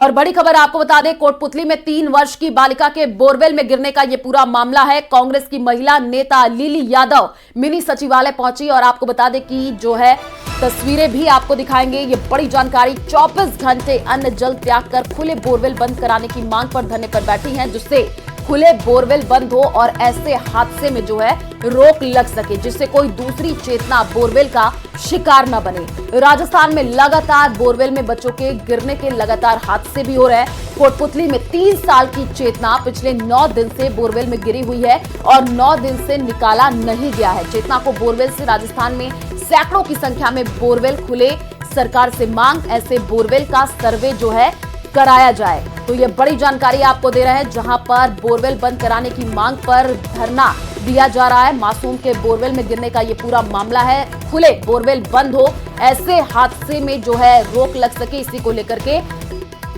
और बड़ी खबर आपको बता दें, कोटपुतली में 3 वर्ष की बालिका के बोरवेल में गिरने का यह पूरा मामला है। कांग्रेस की महिला नेता लिली यादव मिनी सचिवालय पहुंची और आपको बता दें कि जो है तस्वीरें भी आपको दिखाएंगे। ये बड़ी जानकारी। 24 घंटे अन्न जल त्याग कर खुले बोरवेल बंद कराने की मांग पर धरने पर बैठी हैं, जिससे खुले बोरवेल बंद हो और ऐसे हादसे में जो है रोक लग सके, जिससे कोई दूसरी चेतना बोरवेल का शिकार न बने। राजस्थान में लगातार बोरवेल में बच्चों के गिरने के लगातार हादसे भी हो रहे हैं। कोटपुतली में 3 साल की चेतना पिछले 9 दिन से बोरवेल में गिरी हुई है और 9 दिन से निकाला नहीं गया है। चेतना को बोरवेल से राजस्थान में सैकड़ों की संख्या में बोरवेल खुले। सरकार से मांग, ऐसे बोरवेल का सर्वे जो है कराया जाए। तो ये बड़ी जानकारी आपको दे रहे हैं, जहां पर बोरवेल बंद कराने की मांग पर धरना दिया जा रहा है। मासूम के बोरवेल में गिरने का ये पूरा मामला है। खुले बोरवेल बंद हो, ऐसे हादसे में जो है रोक लग सके, इसी को लेकर के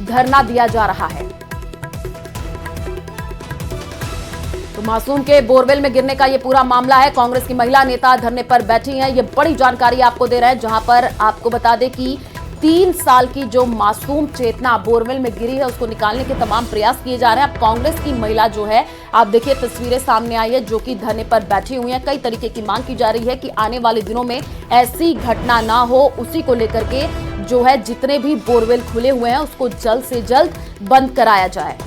धरना दिया जा रहा है। तो मासूम के बोरवेल में गिरने का ये पूरा मामला है। कांग्रेस की महिला नेता धरने पर बैठी हैं। ये बड़ी जानकारी आपको दे रहे हैं, जहां पर आपको बता दें कि 3 साल की जो मासूम चेतना बोरवेल में गिरी है, उसको निकालने के तमाम प्रयास किए जा रहे हैं। अब कांग्रेस की महिला जो है, आप देखिए तस्वीरें सामने आई है, जो कि धरने पर बैठी हुई हैं। कई तरीके की मांग की जा रही है कि आने वाले दिनों में ऐसी घटना ना हो, उसी को लेकर के जो है जितने भी बोरवेल खुले हुए हैं उसको जल्द से जल्द बंद कराया जाए।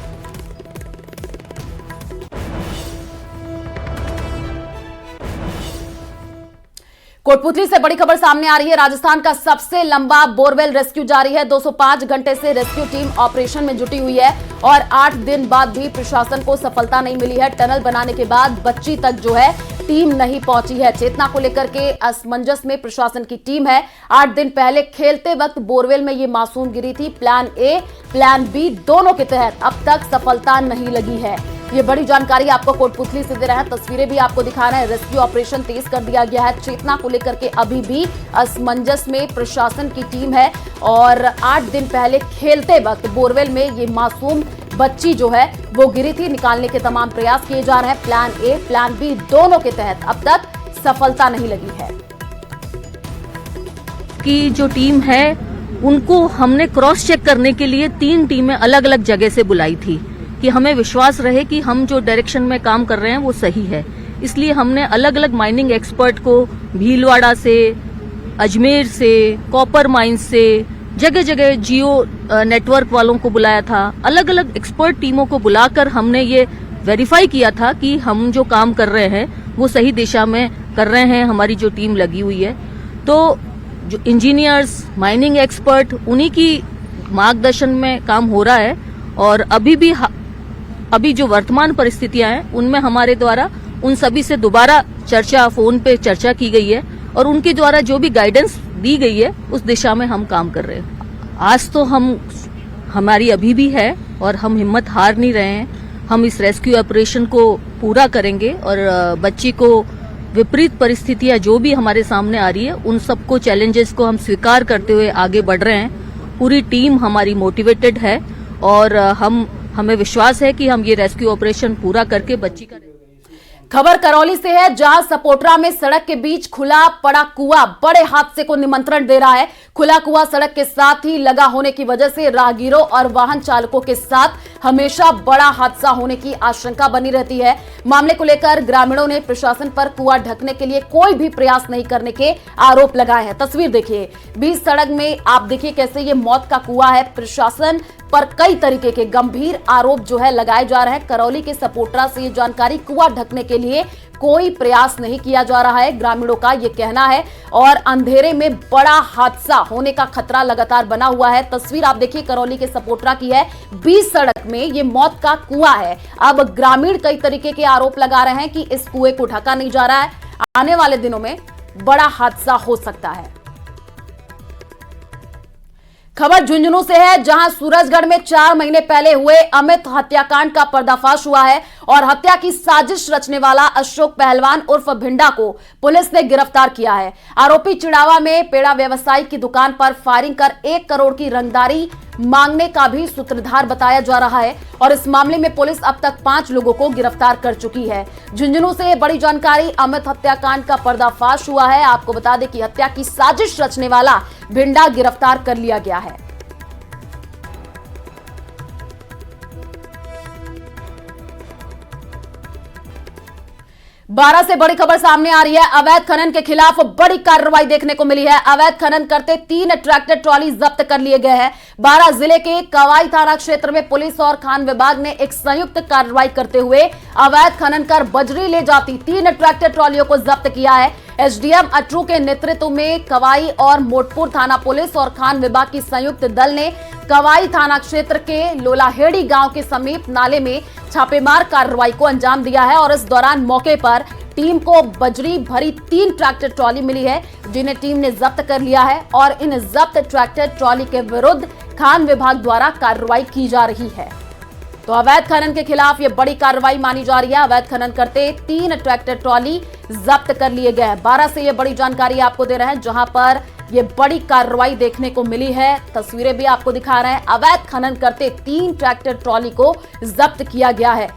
कोटपुतली से बड़ी खबर सामने आ रही है। राजस्थान का सबसे लंबा बोरवेल रेस्क्यू जारी है। 205 घंटे से रेस्क्यू टीम ऑपरेशन में जुटी हुई है और 8 दिन बाद भी प्रशासन को सफलता नहीं मिली है। टनल बनाने के बाद बच्ची तक जो है टीम नहीं पहुंची है। चेतना को लेकर के असमंजस में प्रशासन की टीम है। 8 दिन पहले खेलते वक्त बोरवेल में ये मासूम गिरी थी। प्लान ए, प्लान बी दोनों के तहत अब तक सफलता नहीं लगी है। ये बड़ी जानकारी आपको कोटपुतली से दे रहे हैं। तस्वीरें भी आपको दिखा रहे हैं। रेस्क्यू ऑपरेशन तेज कर दिया गया है। चेतना को लेकर के अभी भी असमंजस में प्रशासन की टीम है और 8 दिन पहले खेलते वक्त बोरवेल में ये मासूम बच्ची जो है वो गिरी थी। निकालने के तमाम प्रयास किए जा रहे हैं। प्लान ए, प्लान बी दोनों के तहत अब तक सफलता नहीं लगी है। की जो टीम है उनको हमने क्रॉस चेक करने के लिए 3 टीमें अलग अलग जगह से बुलाई थी कि हमें विश्वास रहे कि हम जो डायरेक्शन में काम कर रहे हैं वो सही है। इसलिए हमने अलग अलग माइनिंग एक्सपर्ट को भीलवाड़ा से, अजमेर से, कॉपर माइंस से, जगह जगह जियो नेटवर्क वालों को बुलाया था। अलग अलग एक्सपर्ट टीमों को बुलाकर हमने ये वेरीफाई किया था कि हम जो काम कर रहे हैं वो सही दिशा में कर रहे हैं। हमारी जो टीम लगी हुई है, तो जो इंजीनियर्स, माइनिंग एक्सपर्ट, उन्हीं की मार्गदर्शन में काम हो रहा है। और अभी जो वर्तमान परिस्थितियां हैं उनमें हमारे द्वारा उन सभी से दोबारा चर्चा, फोन पे चर्चा की गई है और उनके द्वारा जो भी गाइडेंस दी गई है उस दिशा में हम काम कर रहे हैं। आज तो हमारी अभी भी है और हम हिम्मत हार नहीं रहे हैं। हम इस रेस्क्यू ऑपरेशन को पूरा करेंगे और बच्ची को विपरीत परिस्थितियां जो भी हमारे सामने आ रही है उन सबको, चैलेंजेस को हम स्वीकार करते हुए आगे बढ़ रहे हैं। पूरी टीम हमारी मोटिवेटेड है और हमें विश्वास है कि हम ये रेस्क्यू ऑपरेशन पूरा करके बच्ची का। खबर करौली से है, जहां सपोटरा में सड़क के बीच खुला पड़ा कुआं बड़े हादसे को निमंत्रण दे रहा है। खुला कुआं सड़क के साथ ही लगा होने की वजह से राहगीरों और वाहन चालकों के साथ हमेशा बड़ा हादसा होने की आशंका बनी रहती है। मामले को लेकर ग्रामीणों ने प्रशासन पर कुआं ढकने के लिए कोई भी प्रयास नहीं करने के आरोप लगाए हैं। तस्वीर देखिए, बीच सड़क में आप देखिए कैसे ये मौत का कुआं है। प्रशासन पर कई तरीके के गंभीर आरोप जो है लगाए जा रहे हैं। करौली के सपोटरा से ये जानकारी, कुआं ढकने के लिए कोई प्रयास नहीं किया जा रहा है, ग्रामीणों का ये कहना है। और अंधेरे में बड़ा हादसा होने का खतरा लगातार बना हुआ है। तस्वीर आप देखिए करौली के सपोटरा की है। बीच सड़क में ये मौत का कुआं है। अब ग्रामीण कई तरीके के आरोप लगा रहे हैं कि इस कुएं को ढका नहीं जा रहा है। आने वाले दिनों में बड़ा हादसा हो सकता है। खबर झुंझुनू से है, जहां सूरजगढ़ में 4 महीने पहले हुए अमित हत्याकांड का पर्दाफाश हुआ है और हत्या की साजिश रचने वाला अशोक पहलवान उर्फ भिंडा को पुलिस ने गिरफ्तार किया है। आरोपी चिड़ावा में पेड़ा व्यवसायी की दुकान पर फायरिंग कर 1 करोड़ की रंगदारी मांगने का भी सूत्रधार बताया जा रहा है और इस मामले में पुलिस अब तक 5 लोगों को गिरफ्तार कर चुकी है। झुंझुनू से बड़ी जानकारी, अमित हत्याकांड का पर्दाफाश हुआ है। आपको बता दें कि हत्या की साजिश रचने वाला भिंडा गिरफ्तार कर लिया गया है। 12 से बड़ी खबर सामने आ रही है। अवैध खनन के खिलाफ बड़ी कार्रवाई देखने को मिली है। अवैध खनन करते 3 ट्रैक्टर ट्रॉली जब्त कर लिए गए हैं। 12 जिले के कवाई थाना क्षेत्र में पुलिस और खान विभाग ने एक संयुक्त कार्रवाई करते हुए अवैध खनन कर बजरी ले जाती 3 ट्रैक्टर ट्रॉलियों को जब्त किया है। एसडीएम अटरू के नेतृत्व में कवाई और मोटपुर थाना पुलिस और खान विभाग की संयुक्त दल ने कवाई थाना क्षेत्र के लोलाहेड़ी गांव के समीप नाले में छापेमार कार्रवाई को अंजाम दिया है और इस दौरान मौके पर टीम को बजरी भरी 3 ट्रैक्टर ट्रॉली मिली है, जिन्हें टीम ने जब्त कर लिया है और इन जब्त ट्रैक्टर ट्रॉली के विरुद्ध खान विभाग द्वारा कार्रवाई की जा रही है। तो अवैध खनन के खिलाफ ये बड़ी कार्रवाई मानी जा रही है। अवैध खनन करते 3 ट्रैक्टर ट्रॉली जब्त कर लिए गए हैं। 12 से ये बड़ी जानकारी आपको दे रहे हैं, जहां पर ये बड़ी कार्रवाई देखने को मिली है। तस्वीरें भी आपको दिखा रहे हैं। अवैध खनन करते 3 ट्रैक्टर ट्रॉली को जब्त किया गया है।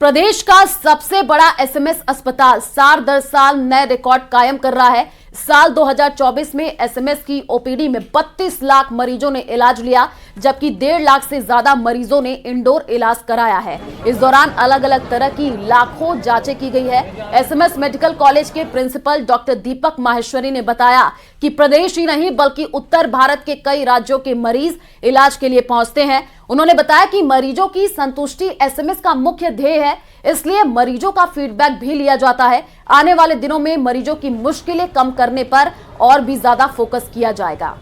प्रदेश का सबसे बड़ा एसएमएस अस्पताल साल दर साल नए रिकॉर्ड कायम कर रहा है। साल 2024 में एसएमएस की ओपीडी में 32 लाख मरीजों ने इलाज लिया, जबकि 1.5 लाख से ज्यादा मरीजों ने इंडोर इलाज कराया है। इस दौरान अलग अलग तरह की लाखों जांचें की गई है। एसएमएस मेडिकल कॉलेज के प्रिंसिपल डॉक्टर दीपक माहेश्वरी ने बताया कि प्रदेश ही नहीं बल्कि उत्तर भारत के कई राज्यों के मरीज इलाज के लिए पहुंचते हैं। उन्होंने बताया कि मरीजों की संतुष्टि एसएमएस का मुख्य ध्येय है, इसलिए मरीजों का फीडबैक भी लिया जाता है। आने वाले दिनों में मरीजों की मुश्किलें कम करने पर और भी ज्यादा फोकस किया जाएगा।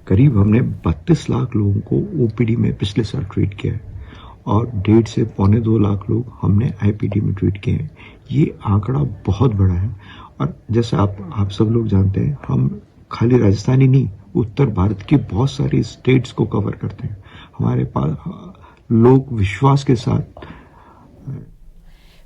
करीब हमने 32 लाख लोगों को ओपीडी में पिछले साल ट्रीट किया है और 1.5 से 1.25 लाख लोग हमने आईपीडी में ट्रीट किए हैं। ये आंकड़ा बहुत बड़ा है और जैसे आप सब लोग जानते हैं, हम खाली राजस्थान ही नहीं, उत्तर भारत की बहुत सारी स्टेट्स को कवर करते हैं। हमारे पास लोग विश्वास के साथ।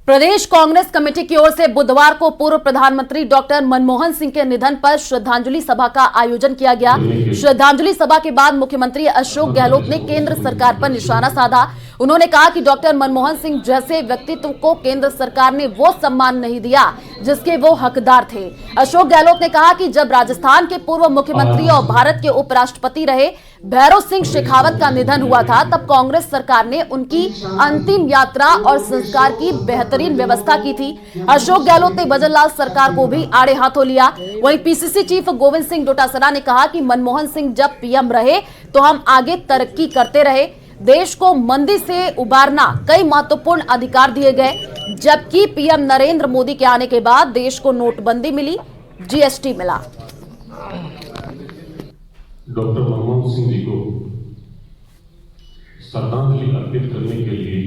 प्रदेश कांग्रेस कमेटी की ओर से बुधवार को पूर्व प्रधानमंत्री डॉक्टर मनमोहन सिंह के निधन पर श्रद्धांजलि सभा का आयोजन किया गया। श्रद्धांजलि सभा के बाद मुख्यमंत्री अशोक गहलोत ने केंद्र सरकार पर निशाना साधा। उन्होंने कहा कि डॉक्टर मनमोहन सिंह जैसे व्यक्तित्व को केंद्र सरकार ने वो सम्मान नहीं दिया जिसके वो हकदार थे। अशोक गहलोत ने कहा कि जब राजस्थान के पूर्व मुख्यमंत्री और भारत के उपराष्ट्रपति रहे भैरव सिंह शेखावत का निधन हुआ था, तब कांग्रेस सरकार ने उनकी अंतिम यात्रा और संस्कार की बेहतरीन व्यवस्था की थी। अशोक गहलोत ने भजनलाल सरकार को भी आड़े हाथों लिया। वहीं पीसीसी चीफ गोविंद सिंह डोटासरा ने कहा कि मनमोहन सिंह जब पीएम रहे तो हम आगे तरक्की करते रहे। देश को मंदी से उबारना कई महत्वपूर्ण अधिकार दिए गए, जबकि पीएम नरेंद्र मोदी के आने के बाद देश को नोटबंदी मिली, जीएसटी मिला। डॉक्टर मनमोहन सिंह जी को श्रद्धांजलि अर्पित करने के लिए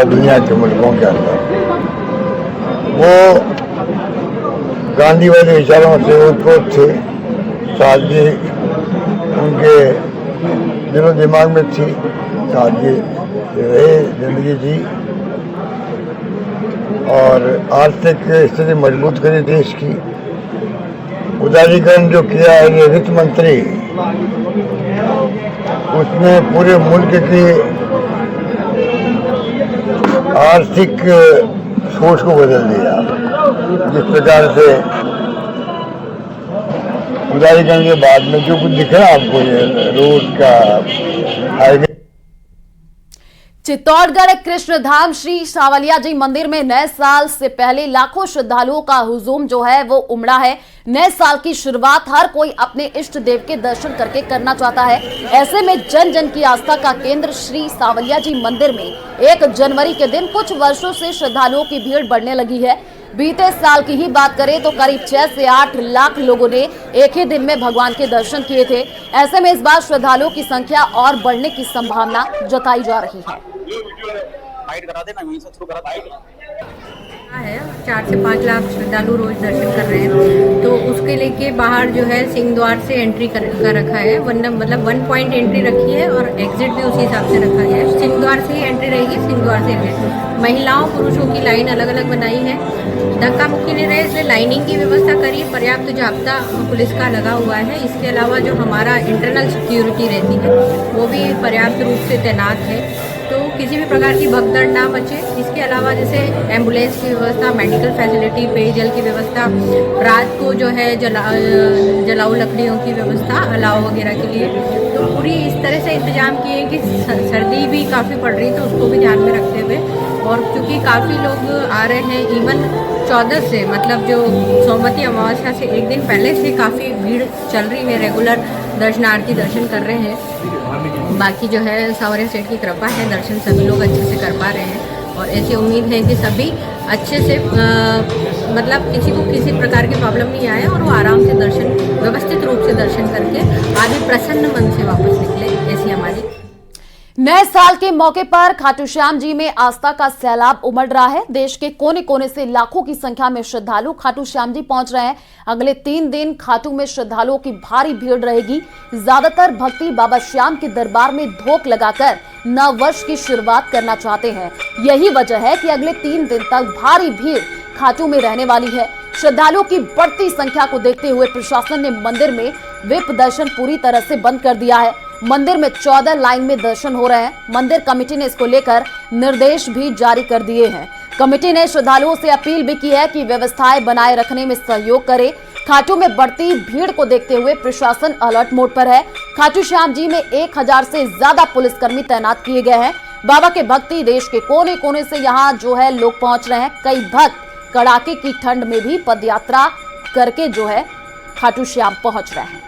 दुनिया के मुल्कों के अंदर वो गांधीवादी विचारों से उत्प्रोत थे। सादगी उनके दिलो दिमाग में थी, सादगी रहे जिंदगी जी और आर्थिक स्थिति मजबूत करी देश की। उदारीकरण जो किया है ये वित्त मंत्री, उसने पूरे मुल्क की आर्थिक सोच को बदल दिया। जिस प्रकार से उदारीकरण के बाद में जो कुछ दिख रहा है आपको, ये रोड का हाईवे। चित्तौड़गढ़ कृष्णधाम श्री सांवलिया जी मंदिर में नए साल से पहले लाखों श्रद्धालुओं का हुजूम जो है वो उमड़ा है। नए साल की शुरुआत हर कोई अपने इष्ट देव के दर्शन करके करना चाहता है। ऐसे में जन जन की आस्था का केंद्र श्री सांवलिया जी मंदिर में 1 जनवरी के दिन कुछ वर्षों से श्रद्धालुओं की भीड़ बढ़ने लगी है। बीते साल की ही बात करें तो करीब 6 से 8 लाख लोगों ने एक ही दिन में भगवान के दर्शन किए थे। ऐसे में इस बार श्रद्धालुओं की संख्या और बढ़ने की संभावना जताई जा रही है। है 4 से 5 लाख श्रद्धालु रोज दर्शन कर रहे हैं, तो उसके लेके बाहर जो है सिंह द्वार से एंट्री कर रखा है। मतलब 1 पॉइंट एंट्री रखी है और एग्जिट भी उसी हिसाब से रखा है। सिंह द्वार से ही एंट्री रहेगी, सिंह द्वार से एग्जिट। महिलाओं पुरुषों की लाइन अलग अलग बनाई है, धक्का मुक्की नहीं रहे, इसलिए लाइनिंग की व्यवस्था करी। पर्याप्त जाब्ता पुलिस का लगा हुआ है। इसके अलावा जो हमारा इंटरनल सिक्योरिटी रहती है वो भी पर्याप्त रूप से तैनात है। तो किसी भी प्रकार की भगदड़ ना बचे। इसके अलावा जैसे एम्बुलेंस की व्यवस्था, मेडिकल फैसिलिटी, पेयजल की व्यवस्था, रात को जो है जलाऊ लकड़ियों की व्यवस्था, अलाव वगैरह के लिए, तो पूरी इस तरह से इंतजाम किए कि सर्दी भी काफ़ी पड़ रही तो उसको भी ध्यान में रखते हुए, और क्योंकि काफ़ी लोग आ रहे हैं, इवन 14 से, मतलब जो सोमवती अमावस्या से एक दिन पहले से काफ़ी भीड़ चल रही है, रेगुलर दर्शनार्थी दर्शन कर रहे हैं। बाकी जो है सावरिया सेठ की कृपा है, दर्शन सभी लोग अच्छे से कर पा रहे हैं, और ऐसी उम्मीद है कि सभी अच्छे से मतलब किसी को किसी प्रकार की प्रॉब्लम नहीं आए और वो आराम से दर्शन, व्यवस्थित रूप से दर्शन करके आगे प्रसन्न मन से वापस निकले, ऐसी हमारी। नए साल के मौके पर खाटू श्याम जी में आस्था का सैलाब उमड़ रहा है। देश के कोने कोने से लाखों की संख्या में श्रद्धालु खाटू श्याम जी पहुंच रहे हैं। अगले 3 दिन खाटू में श्रद्धालुओं की भारी भीड़ रहेगी। ज्यादातर भक्ति बाबा श्याम के दरबार में धोख लगाकर नव वर्ष की शुरुआत करना चाहते हैं। यही वजह है कि अगले 3 दिन तक भारी भीड़ खाटू में रहने वाली है। श्रद्धालुओं की बढ़ती संख्या को देखते हुए प्रशासन ने मंदिर में विप दर्शन पूरी तरह से बंद कर दिया है। मंदिर में 14 लाइन में दर्शन हो रहे हैं। मंदिर कमेटी ने इसको लेकर निर्देश भी जारी कर दिए हैं। कमेटी ने श्रद्धालुओं से अपील भी की है कि व्यवस्थाएं बनाए रखने में सहयोग करें। खाटू में बढ़ती भीड़ को देखते हुए प्रशासन अलर्ट मोड पर है। खाटू श्याम जी में 1000 से ज्यादा पुलिसकर्मी तैनात किए गए हैं। बाबा के भक्ति देश के कोने कोने से यहाँ जो है लोग पहुंच रहे हैं। कई भक्त कड़ाके की ठंड में भी पदयात्रा करके जो है खाटू श्याम पहुंच रहे हैं।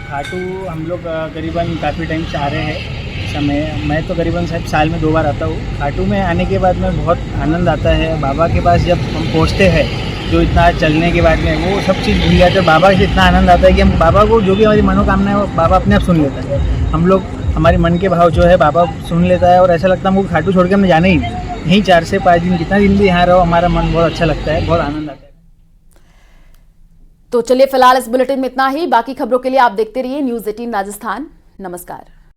खाटू हम लोग करीबन काफ़ी टाइम से आ रहे हैं समय। मैं तो करीबन साल में 2 बार आता हूँ। खाटू में आने के बाद में बहुत आनंद आता है। बाबा के पास जब हम पहुँचते हैं, जो इतना चलने के बाद में वो सब चीज़ भूल जाते हैं। बाबा से इतना आनंद आता है कि हम बाबा को जो भी हमारी मनोकामना है वो बाबा अपने आप सुन लेता है। हम लोग हमारे मन के भाव जो है बाबा सुन लेता है, और ऐसा लगता है हमको खाटू छोड़ के हमने जाना ही नहीं। यहीं 4 से 5 दिन कितना दिन भी यहाँ रहो, हमारा मन बहुत अच्छा लगता है, बहुत आनंद आता है। तो चलिए फिलहाल इस बुलेटिन में इतना ही। बाकी खबरों के लिए आप देखते रहिए न्यूज़ 18 राजस्थान। नमस्कार।